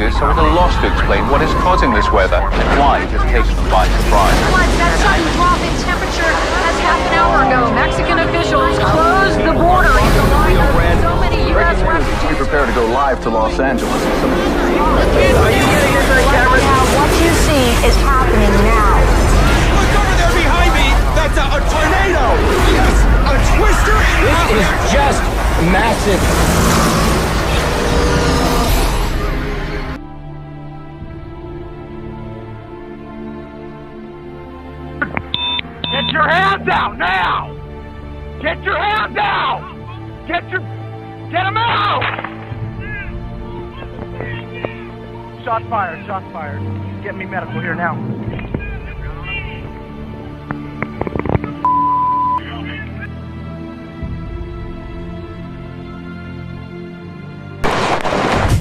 scientists are at a loss to explain what is causing this weather and why it has taken them by surprise. That sudden drop in temperature as half an hour ago, Mexican officials closed the border in the line of so many U.S. refugees. Be prepared to go live to Los Angeles. Are you getting this on camera? What you see is happening now. Look over there behind me! That's a tornado! Yes! A twister! This is just massive. Get your hands out now! Get your hands out! Get them out! Shots fired, shots fired. Get me medical here now.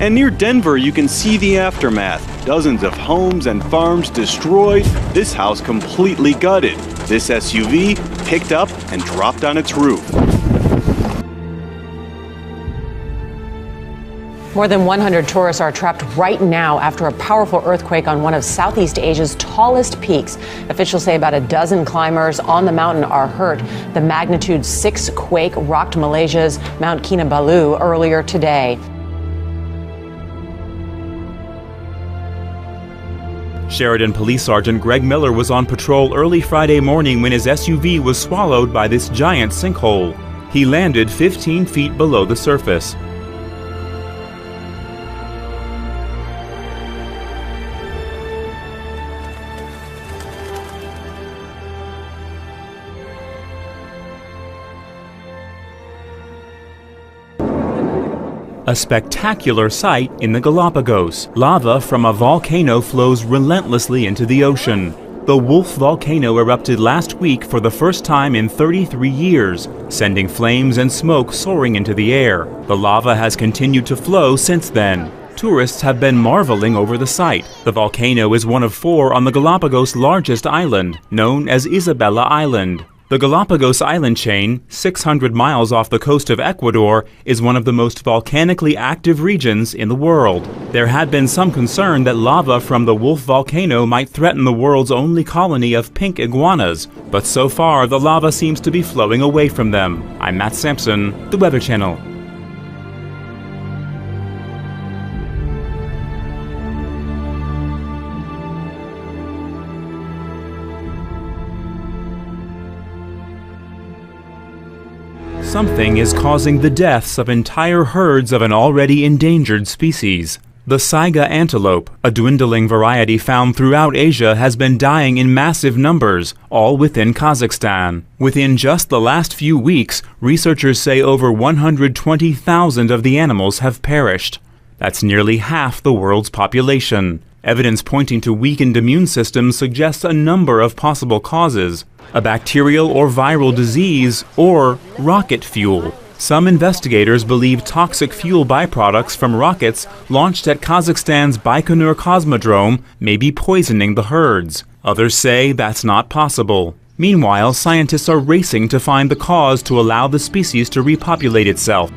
And near Denver, you can see the aftermath. Dozens of homes and farms destroyed, this house completely gutted. This SUV picked up and dropped on its roof. More than 100 tourists are trapped right now after a powerful earthquake on one of Southeast Asia's tallest peaks. Officials say about a dozen climbers on the mountain are hurt. The magnitude 6 quake rocked Malaysia's Mount Kinabalu earlier today. Sheridan Police Sergeant Greg Miller was on patrol early Friday morning when his SUV was swallowed by this giant sinkhole. He landed 15 feet below the surface. A spectacular sight in the Galapagos. Lava from a volcano flows relentlessly into the ocean. The Wolf volcano erupted last week for the first time in 33 years, sending flames and smoke soaring into the air. The lava has continued to flow since then. Tourists have been marveling over the sight. The volcano is one of 4 on the Galapagos' largest island, known as Isabella Island. The Galapagos island chain, 600 miles off the coast of Ecuador, is one of the most volcanically active regions in the world. There had been some concern that lava from the Wolf volcano might threaten the world's only colony of pink iguanas, but so far the lava seems to be flowing away from them. I'm Matt Sampson, The Weather Channel. Something is causing the deaths of entire herds of an already endangered species. The saiga antelope, a dwindling variety found throughout Asia, has been dying in massive numbers, all within Kazakhstan. Within just the last few weeks, researchers say over 120,000 of the animals have perished. That's nearly half the world's population. Evidence pointing to weakened immune systems suggests a number of possible causes: a bacterial or viral disease, or rocket fuel. Some investigators believe toxic fuel byproducts from rockets launched at Kazakhstan's Baikonur Cosmodrome may be poisoning the herds. Others say that's not possible. Meanwhile, scientists are racing to find the cause to allow the species to repopulate itself.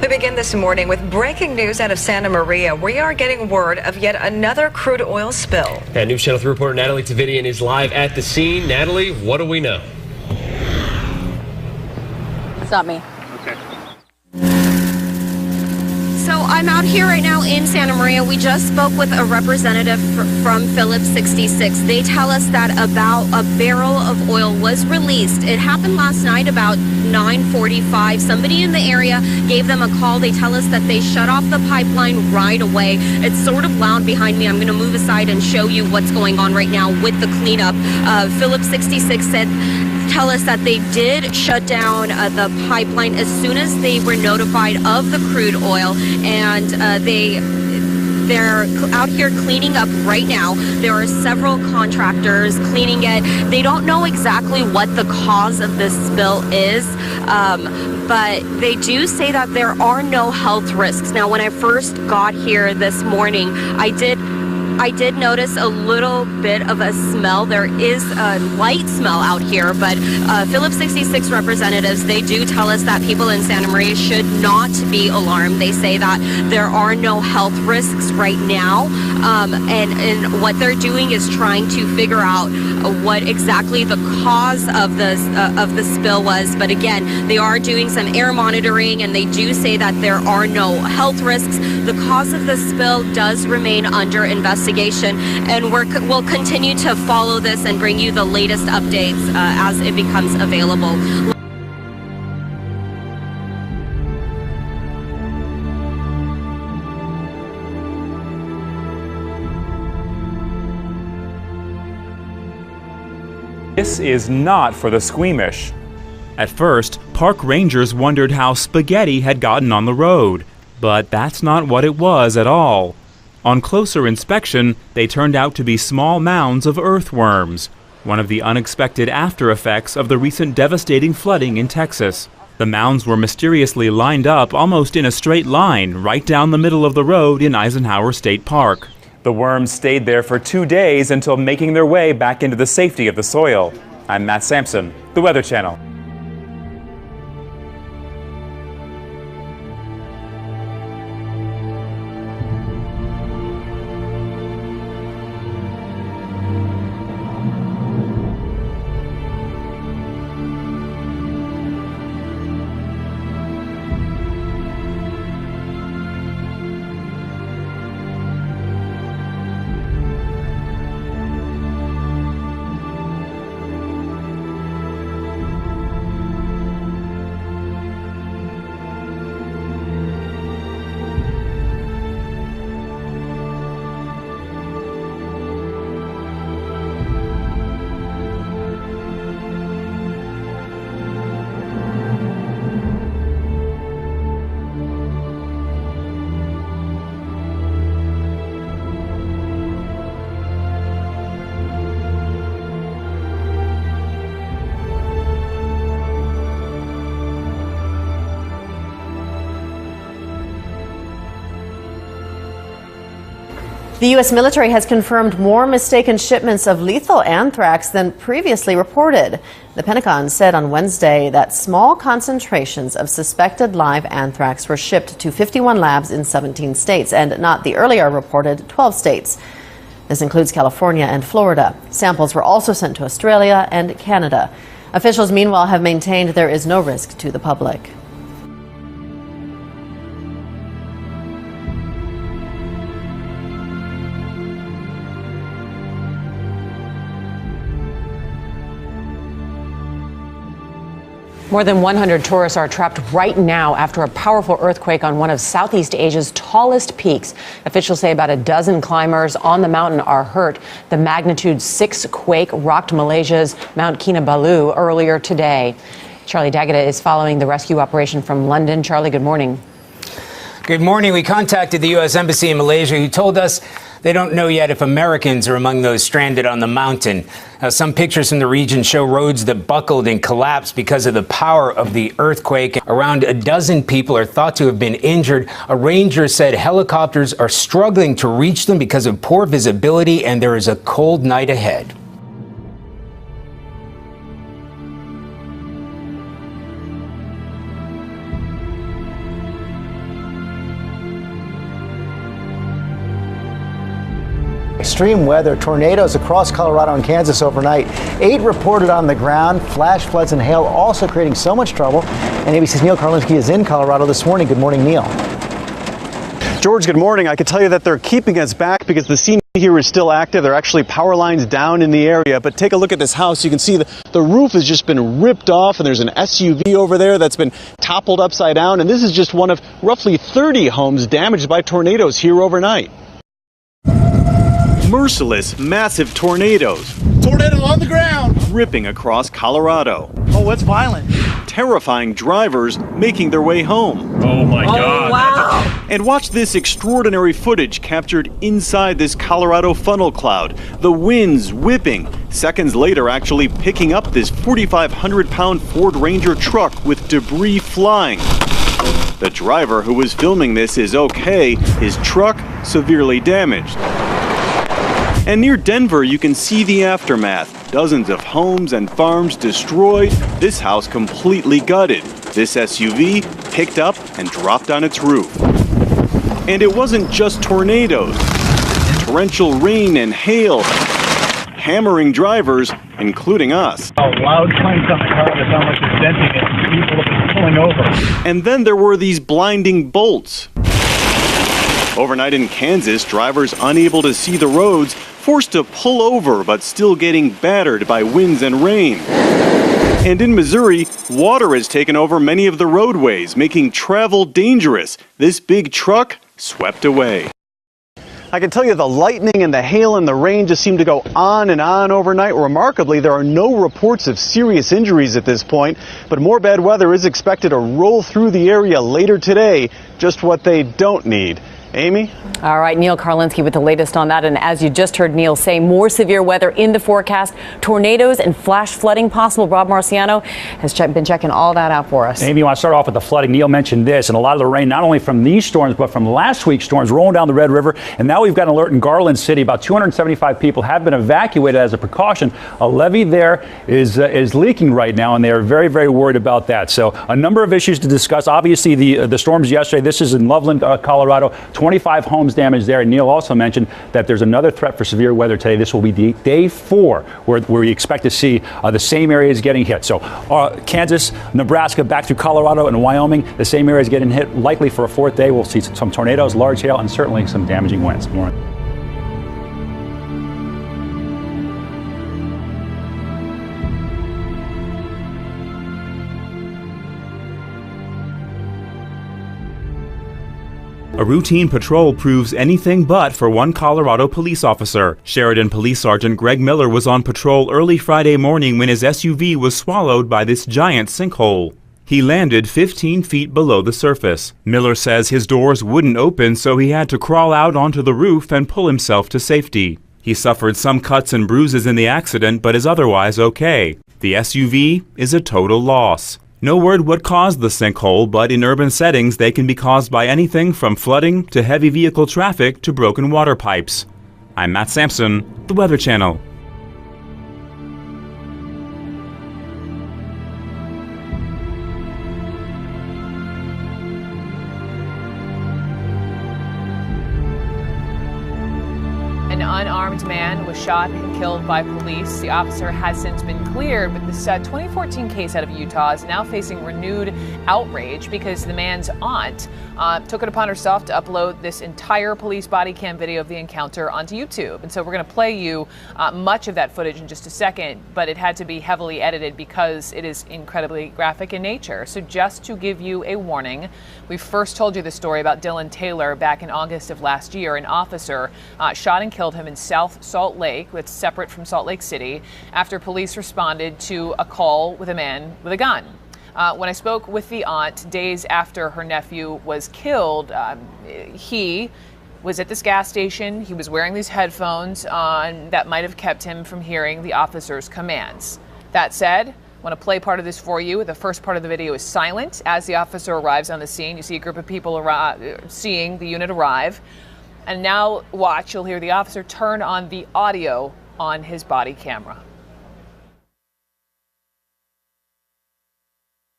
We begin this morning with breaking news out of Santa Maria. We are getting word of yet another crude oil spill. And News Channel 3 reporter Natalie Tavidian is live at the scene. Natalie, what do we know? It's not me. So I'm out here right now in Santa Maria. We just spoke with a representative from Phillips 66. They tell us that about a barrel of oil was released. It happened last night about 9:45. Somebody in the area gave them a call. They tell us that they shut off the pipeline right away. It's sort of loud behind me. I'm going to move aside and show you what's going on right now with the cleanup. Phillips 66 tell us that they did shut down the pipeline as soon as they were notified of the crude oil, and they're out here cleaning up right now. There are several contractors cleaning it. They don't know exactly what the cause of this spill is, but they do say that there are no health risks. Now, when I first got here this morning, I did notice a little bit of a smell. There is a light smell out here, but Phillips 66 representatives, they do tell us that people in Santa Maria should not be alarmed. They say that there are no health risks right now, and what they're doing is trying to figure out what exactly the cause of the spill was. But again, they are doing some air monitoring, and they do say that there are no health risks. The cause of the spill does remain under investigation, and we'll continue to follow this and bring you the latest updates as it becomes available. This is not for the squeamish. At first, park rangers wondered how spaghetti had gotten on the road, but that's not what it was at all. On closer inspection, they turned out to be small mounds of earthworms, one of the unexpected after effects of the recent devastating flooding in Texas. The mounds were mysteriously lined up almost in a straight line right down the middle of the road in Eisenhower State Park. The worms stayed there for 2 days until making their way back into the safety of the soil. I'm Matt Sampson, The Weather Channel. The U.S. military has confirmed more mistaken shipments of lethal anthrax than previously reported. The Pentagon said on Wednesday that small concentrations of suspected live anthrax were shipped to 51 labs in 17 states and not the earlier reported 12 states. This includes California and Florida. Samples were also sent to Australia and Canada. Officials, meanwhile, have maintained there is no risk to the public. More than 100 tourists are trapped right now after a powerful earthquake on one of Southeast Asia's tallest peaks. Officials say about a dozen climbers on the mountain are hurt. The magnitude 6 quake rocked Malaysia's Mount Kinabalu earlier today. Charlie D'Agata is following the rescue operation from London. Charlie, good morning. Good morning. We contacted the U.S. Embassy in Malaysia, who told us they don't know yet if Americans are among those stranded on the mountain. Some pictures from the region show roads that buckled and collapsed because of the power of the earthquake. Around a dozen people are thought to have been injured. A ranger said helicopters are struggling to reach them because of poor visibility, and there is a cold night ahead. Extreme weather, tornadoes across Colorado and Kansas overnight. 8 reported on the ground. Flash floods and hail also creating so much trouble. And ABC's Neil Karlinski is in Colorado this morning. Good morning, Neil. George, good morning. I can tell you that they're keeping us back because the scene here is still active. There are actually power lines down in the area. But take a look at this house. You can see the roof has just been ripped off, and there's an SUV over there that's been toppled upside down. And this is just one of roughly 30 homes damaged by tornadoes here overnight. Merciless, massive tornadoes. Tornado on the ground. Ripping across Colorado. Oh, it's violent. Terrifying drivers making their way home. Oh my God. Wow. And watch this extraordinary footage captured inside this Colorado funnel cloud. The winds whipping. Seconds later, actually picking up this 4,500-pound Ford Ranger truck with debris flying. The driver who was filming this is okay. His truck severely damaged. And near Denver, you can see the aftermath. Dozens of homes and farms destroyed, this house completely gutted. This SUV picked up and dropped on its roof. And it wasn't just tornadoes. Torrential rain and hail, hammering drivers, including us. Oh, loud clanks on the car that sound like it's denting it. People have been pulling over. And then there were these blinding bolts. Overnight in Kansas, drivers unable to see the roads, forced to pull over but still getting battered by winds and rain. And in Missouri, water has taken over many of the roadways, making travel dangerous. This big truck swept away. I can tell you the lightning and the hail and the rain just seem to go on and on overnight. Remarkably, there are no reports of serious injuries at this point, but more bad weather is expected to roll through the area later today, just what they don't need. Amy? All right, Neil Karlinski with the latest on that. And as you just heard Neil say, more severe weather in the forecast, tornadoes and flash flooding possible. Rob Marciano has been checking all that out for us. Amy, you want to start off with the flooding? Neil mentioned this, and a lot of the rain, not only from these storms, but from last week's storms rolling down the Red River. And now we've got an alert in Garland City. About 275 people have been evacuated as a precaution. A levee there is leaking right now, and they are very, very worried about that. So a number of issues to discuss. Obviously, the storms yesterday. This is in Loveland, Colorado. 25 homes damaged there. And Neil also mentioned that there's another threat for severe weather today. This will be day 4 where we expect to see the same areas getting hit. So Kansas, Nebraska, back through Colorado and Wyoming, the same areas getting hit. Likely for a 4th day, we'll see some tornadoes, large hail, and certainly some damaging winds. More. A routine patrol proves anything but for one Colorado police officer. Sheridan Police Sergeant Greg Miller was on patrol early Friday morning when his SUV was swallowed by this giant sinkhole. He landed 15 feet below the surface. Miller says his doors wouldn't open, so he had to crawl out onto the roof and pull himself to safety. He suffered some cuts and bruises in the accident, but is otherwise okay. The SUV is a total loss. No word what caused the sinkhole, but in urban settings they can be caused by anything from flooding to heavy vehicle traffic to broken water pipes. I'm Matt Sampson, The Weather Channel. An unarmed man was shot and killed by police. The officer has since been cleared, but this 2014 case out of Utah is now facing renewed outrage because the man's aunt took it upon herself to upload this entire police body cam video of the encounter onto YouTube. And so we're going to play you much of that footage in just a second, but it had to be heavily edited because it is incredibly graphic in nature. So just to give you a warning, we first told you the story about Dylan Taylor back in August of last year. An officer shot and killed him in South Salt Lake, that's separate from Salt Lake City, after police responded to a call with a man with a gun. When I spoke with the aunt days after her nephew was killed, he was at this gas station. He was wearing these headphones on that might have kept him from hearing the officer's commands. That said, I want to play part of this for you. The first part of the video is silent. As the officer arrives on the scene, you see a group of people seeing the unit arrive. And now watch, you'll hear the officer turn on the audio on his body camera.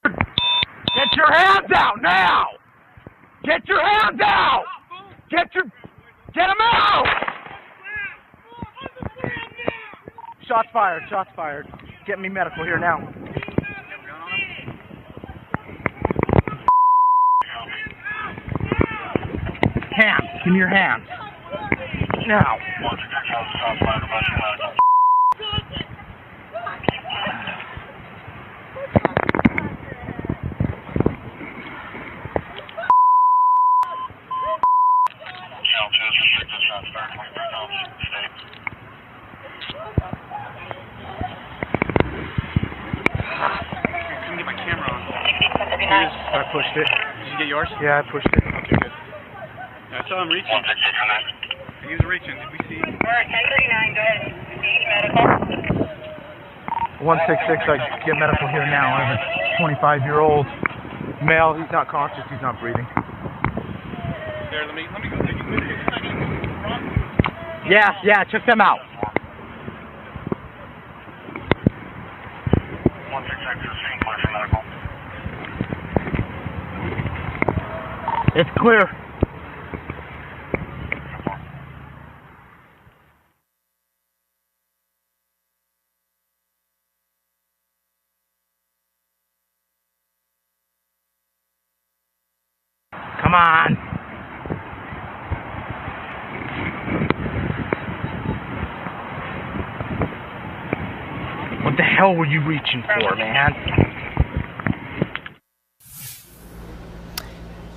Get your hands out now! Get your hands out! Get them out! Shots fired, shots fired. Get me medical here now. Hands. Give me your hands. Now. I pushed it. Did you get yours? Yeah, I pushed it. Okay, good. I saw him reaching. He was reaching. Did we see? All right, 1039, go ahead. 166, I get medical here now. I have a 25-year-old male. He's not conscious. He's not breathing. There, let me go. Did you move it a second? Yeah, check them out. 166 is clear for medical. It's clear. Come on. What the hell were you reaching for, man?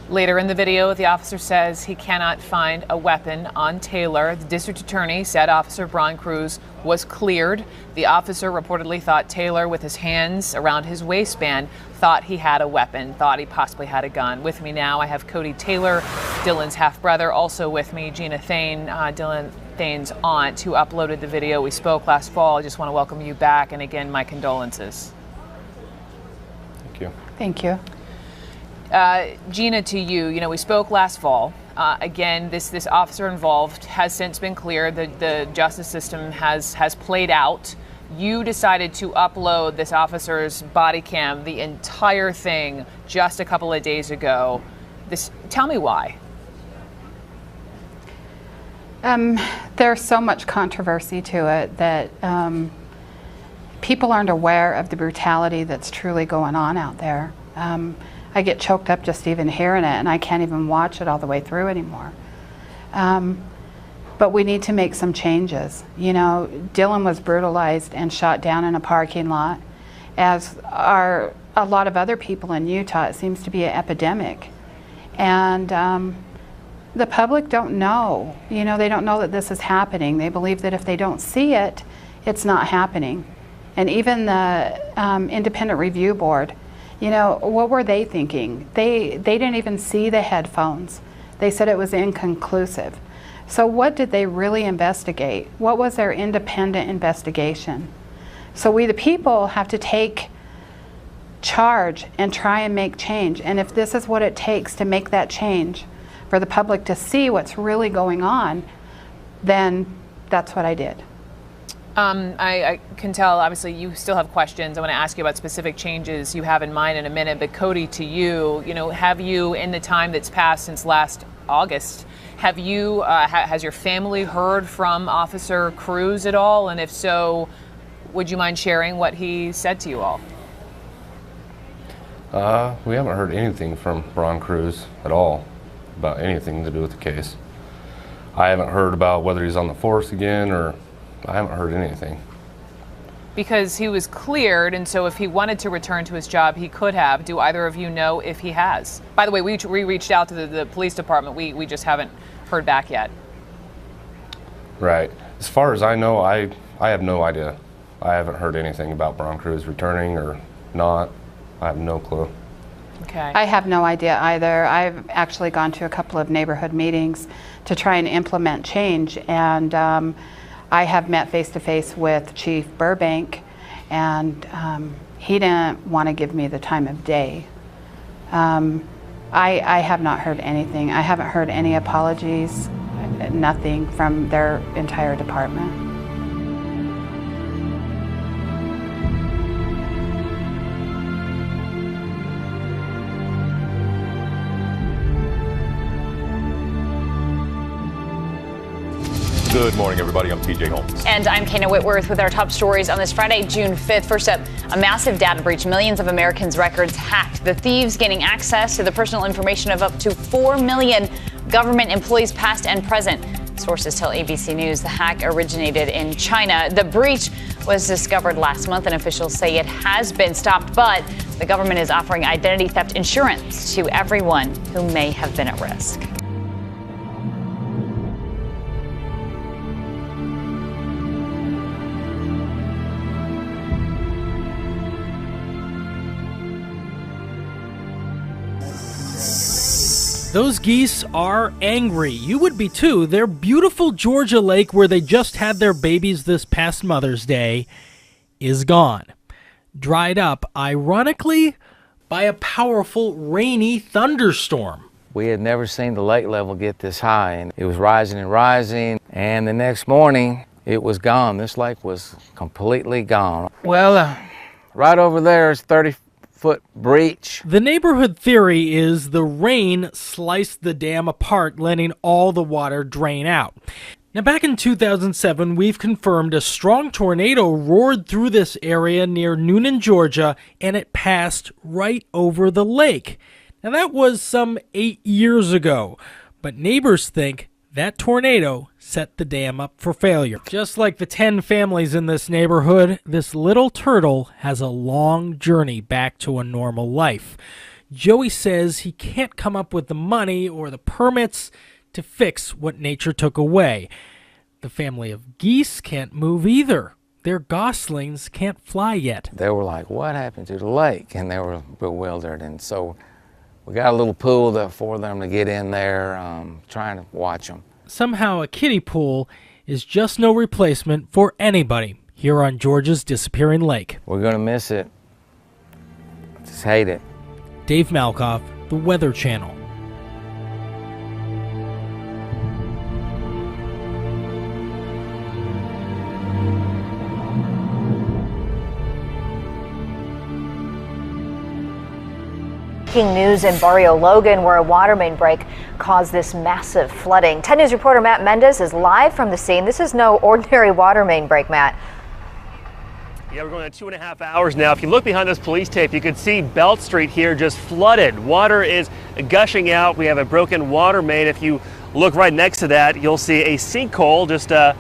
Later in the video, the officer says he cannot find a weapon on Taylor. The district attorney said Officer Braun Cruz was cleared. The officer reportedly thought Taylor, with his hands around his waistband, thought he had a weapon, thought he possibly had a gun. With me now, I have Cody Taylor, Dylan's half-brother. Also with me, Gina Thane, Dylan Thane's aunt, who uploaded the video. We spoke last fall. I just want to welcome you back, and again, my condolences. Thank you. Thank you. Gina, to you, we spoke last fall. Again, this officer involved has since been cleared. The justice system has played out. You decided to upload this officer's body cam, the entire thing, just a couple of days ago. Tell me why. There's so much controversy to it that people aren't aware of the brutality that's truly going on out there. I get choked up just even hearing it, and I can't even watch it all the way through anymore. But we need to make some changes. Dylan was brutalized and shot down in a parking lot, as are a lot of other people in Utah. It seems to be an epidemic. And the public don't know. They don't know that this is happening. They believe that if they don't see it, it's not happening. And even the Independent Review Board, what were they thinking? They didn't even see the headphones. They said it was inconclusive. So what did they really investigate? What was their independent investigation? So we, the people, have to take charge and try and make change. And if this is what it takes to make that change, for the public to see what's really going on, then that's what I did. I can tell, obviously, you still have questions. I want to ask you about specific changes you have in mind in a minute. But Cody, to you, have you, in the time that's passed since last August, have you, has your family heard from Officer Cruz at all? And if so, would you mind sharing what he said to you all? We haven't heard anything from Braun Cruz at all about anything to do with the case. I haven't heard about whether he's on the force again, or I haven't heard anything. Because he was cleared, and so if he wanted to return to his job, he could have. Do either of you know if he has? By the way, we reached out to the police department. We just haven't heard back yet. Right. As far as I know, I have no idea. I haven't heard anything about Braun Cruz returning or not. I have no clue. Okay. I have no idea either. I've actually gone to a couple of neighborhood meetings to try and implement change, and I have met face-to-face with Chief Burbank, and he didn't want to give me the time of day. I have not heard anything. I haven't heard any apologies, nothing from their entire department. Good morning, everybody. I'm TJ Holmes. And I'm Kana Whitworth with our top stories on this Friday, June 5th. First up, a massive data breach. Millions of Americans' records hacked. The thieves gaining access to the personal information of up to 4 million government employees past and present. Sources tell ABC News the hack originated in China. The breach was discovered last month, and officials say it has been stopped, but the government is offering identity theft insurance to everyone who may have been at risk. Those geese are angry. You would be too. Their beautiful Georgia lake, where they just had their babies this past Mother's Day, is gone. Dried up, ironically, by a powerful rainy thunderstorm. We had never seen the lake level get this high, and it was rising and rising, and the next morning it was gone. This lake was completely gone. Well, right over there is 30-foot breach. The neighborhood theory is the rain sliced the dam apart, letting all the water drain out. Now, back in 2007, we've confirmed a strong tornado roared through this area near Newnan, Georgia, and it passed right over the lake. Now, that was some 8 years ago, but neighbors think that tornado set the dam up for failure. Just like the 10 families in this neighborhood, this little turtle has a long journey back to a normal life. Joey says he can't come up with the money or the permits to fix what nature took away. The family of geese can't move either. Their goslings can't fly yet. They were like, what happened to the lake? And they were bewildered. And so we got a little pool for them to get in there, trying to watch them. Somehow a kiddie pool is just no replacement for anybody here on Georgia's disappearing lake. We're going to miss it. Just hate it. Dave Malkoff, The Weather Channel. News in Barrio Logan, where a water main break caused this massive flooding. 10 News reporter Matt Mendez is live from the scene. This is no ordinary water main break, Matt. Yeah, we're going on 2.5 hours now. If you look behind this police tape, you can see Belt Street here just flooded. Water is gushing out. We have a broken water main. If you look right next to that, you'll see a sinkhole, just a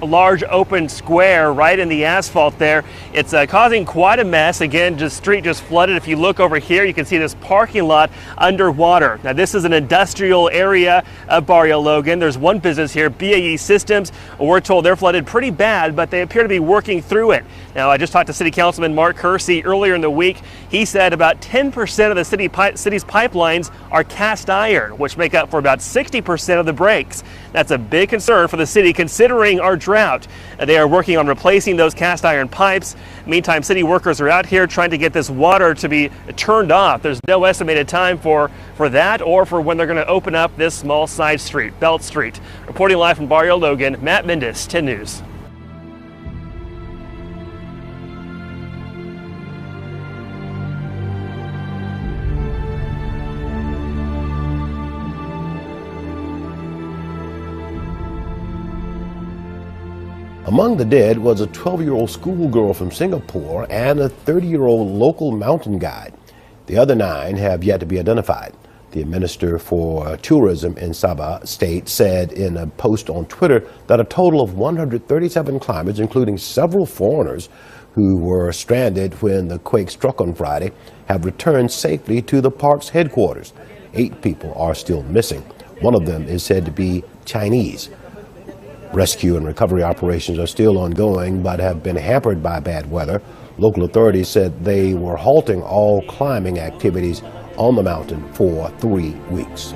large open square right in the asphalt there. It's causing quite a mess. Again, the street just flooded. If you look over here, you can see this parking lot underwater. Now, this is an industrial area of Barrio Logan. There's one business here, BAE Systems. We're told they're flooded pretty bad, but they appear to be working through it. Now, I just talked to City Councilman Mark Kersey earlier in the week. He said about 10% of the city's pipelines are cast iron, which make up for about 60% of the breaks. That's a big concern for the city, considering our drought. They are working on replacing those cast iron pipes. Meantime, city workers are out here trying to get this water to be turned off. There's no estimated time for that or for when they're going to open up this small side street, Belt Street. Reporting live from Barrio Logan, Matt Mendez, 10 News. Among the dead was a 12-year-old schoolgirl from Singapore and a 30-year-old local mountain guide. The other 9 have yet to be identified. The Minister for Tourism in Sabah State said in a post on Twitter that a total of 137 climbers, including several foreigners who were stranded when the quake struck on Friday, have returned safely to the park's headquarters. 8 people are still missing. One of them is said to be Chinese. Rescue and recovery operations are still ongoing but have been hampered by bad weather. Local authorities said they were halting all climbing activities on the mountain for 3 weeks.